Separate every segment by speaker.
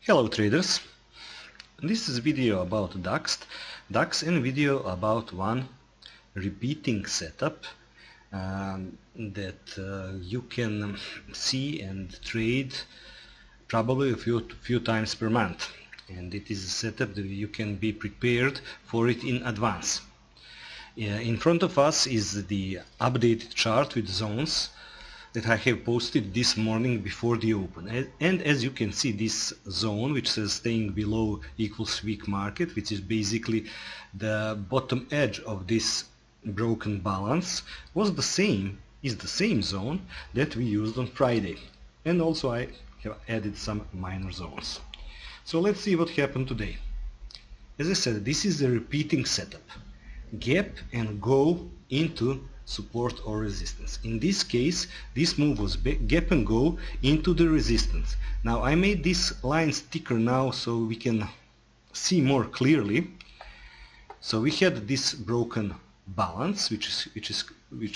Speaker 1: Hello traders, this is a video about DAX and video about one repeating setup that you can see and trade probably a few times per month, and it is a setup that you can be prepared for it in advance. In front of us is the updated chart with zones that I have posted this morning before the open, and as you can see, this zone which says staying below equals weak market, which is basically the bottom edge of this broken balance, is the same zone that we used on Friday, and also I have added some minor zones. So let's see what happened today. As I said, this is a repeating setup, gap and go into support or resistance. In this case, this move was gap and go into the resistance. Now I made this line thicker now so we can see more clearly. So we had this broken balance, which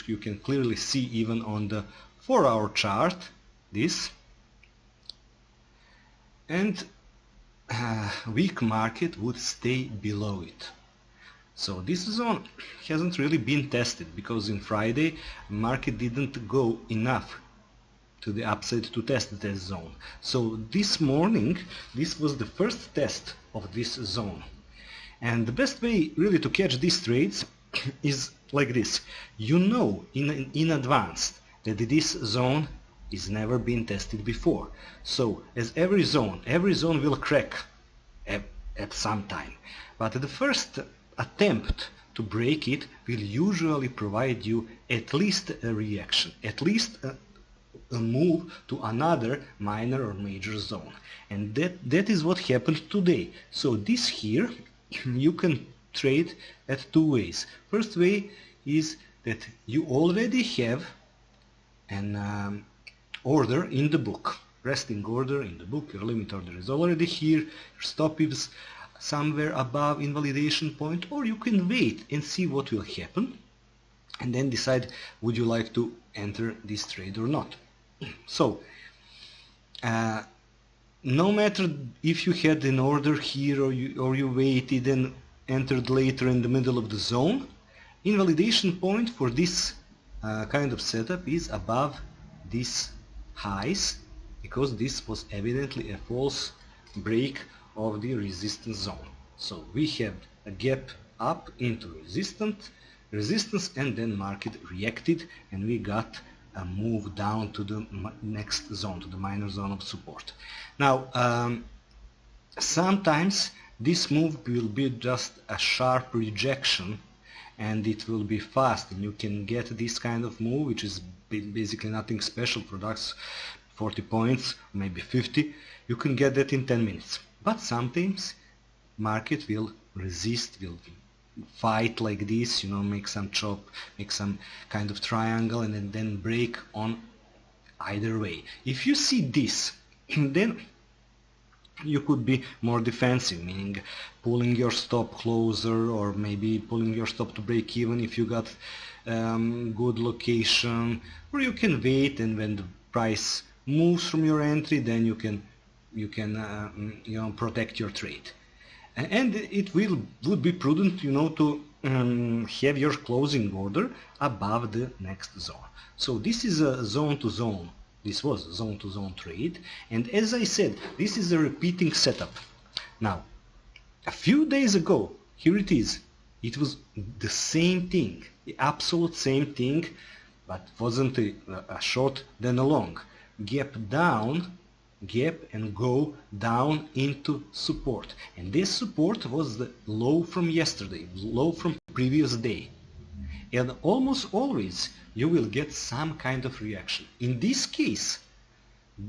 Speaker 1: you can clearly see even on the 4-hour chart, this, and weak market would stay below it. So this zone hasn't really been tested because in Friday market didn't go enough to the upside to test this zone. So this morning this was the first test of this zone, and the best way really to catch these trades is like this. You know in advance that this zone is never been tested before. So as every zone will crack at some time, but the first attempt to break it will usually provide you at least a reaction, at least a move to another minor or major zone, and that is what happened today. So this here you can trade at two ways. First way is that you already have an order in the book, resting order in the book, your limit order is already here, your stop is somewhere above invalidation point, or you can wait and see what will happen and then decide would you like to enter this trade or not. So no matter if you had an order here or you waited and entered later in the middle of the zone, invalidation point for this kind of setup is above these highs, because this was evidently a false break of the resistance zone. So we have a gap up into resistance, and then market reacted and we got a move down to the next zone, to the minor zone of support. Now sometimes this move will be just a sharp rejection and it will be fast, and you can get this kind of move, which is basically nothing special, products 40 points, maybe 50. You can get that in 10 minutes. But sometimes market will resist, will fight like this, make some chop, make some kind of triangle, and then break on either way. If you see this, then you could be more defensive, meaning pulling your stop closer, or maybe pulling your stop to break even if you got good location, or you can wait, and when the price moves from your entry, then you can protect your trade, and it would be prudent to have your closing order above the next zone. So this is a zone to zone, this was a zone to zone trade, and as I said, this is a repeating setup. Now a few days ago, here it is, it was the same thing, the absolute same thing, but wasn't a short then a long. Gap down, gap and go down into support, and this support was the low from yesterday, low from previous day, and almost always you will get some kind of reaction. In this case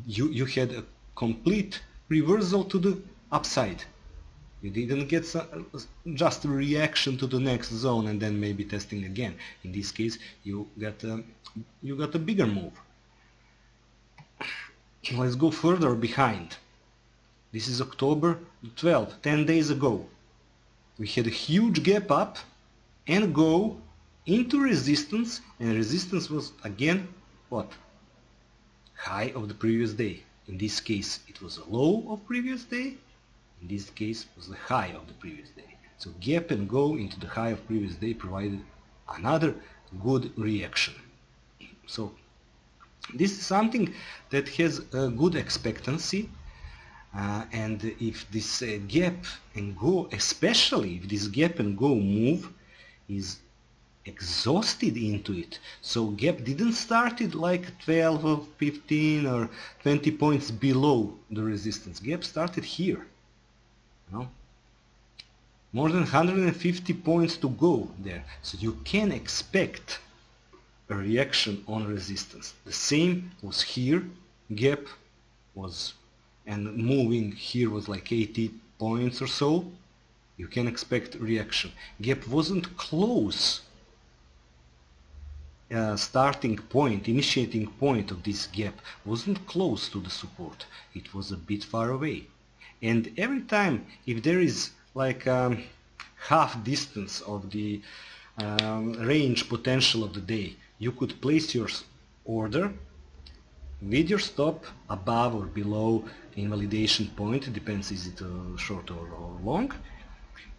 Speaker 1: you had a complete reversal to the upside. You didn't get just a reaction to the next zone and then maybe testing again. In this case you got a bigger move. Let's go further behind. This is October 12th, 10 days ago. We had a huge gap up and go into resistance, and resistance was again what? High of the previous day. In this case it was a low of previous day, in this case it was the high of the previous day. So gap and go into the high of previous day provided another good reaction. So this is something that has a good expectancy, and if this gap and go, especially if this gap and go move is exhausted into it, so gap didn't started like 12 or 15 or 20 points below the resistance. Gap started here, you know? More than 150 points to go there, so you can expect a reaction on resistance. The same was here, gap was, and moving here was like 80 points or so. You can expect reaction. Gap wasn't close. Starting point, initiating point of this gap wasn't close to the support. It was a bit far away. And every time if there is like half distance of the range potential of the day, you could place your order with your stop above or below invalidation point, it depends is it short or long,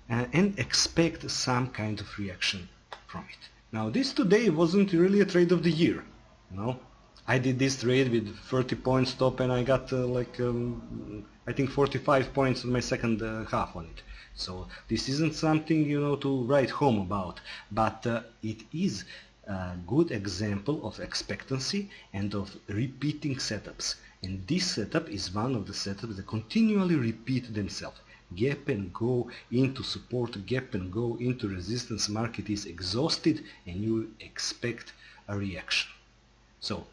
Speaker 1: and expect some kind of reaction from it. Now this today wasn't really a trade of the year, you know. I did this trade with 30 point stop and I got I think 45 points on my second half on it. So this isn't something, you know, to write home about, but it is a good example of expectancy and of repeating setups. And this setup is one of the setups that continually repeat themselves. Gap and go into support, gap and go into resistance. Market is exhausted and you expect a reaction. So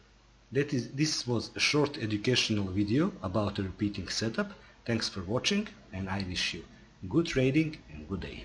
Speaker 1: this was a short educational video about a repeating setup. Thanks for watching and I wish you good trading and good day.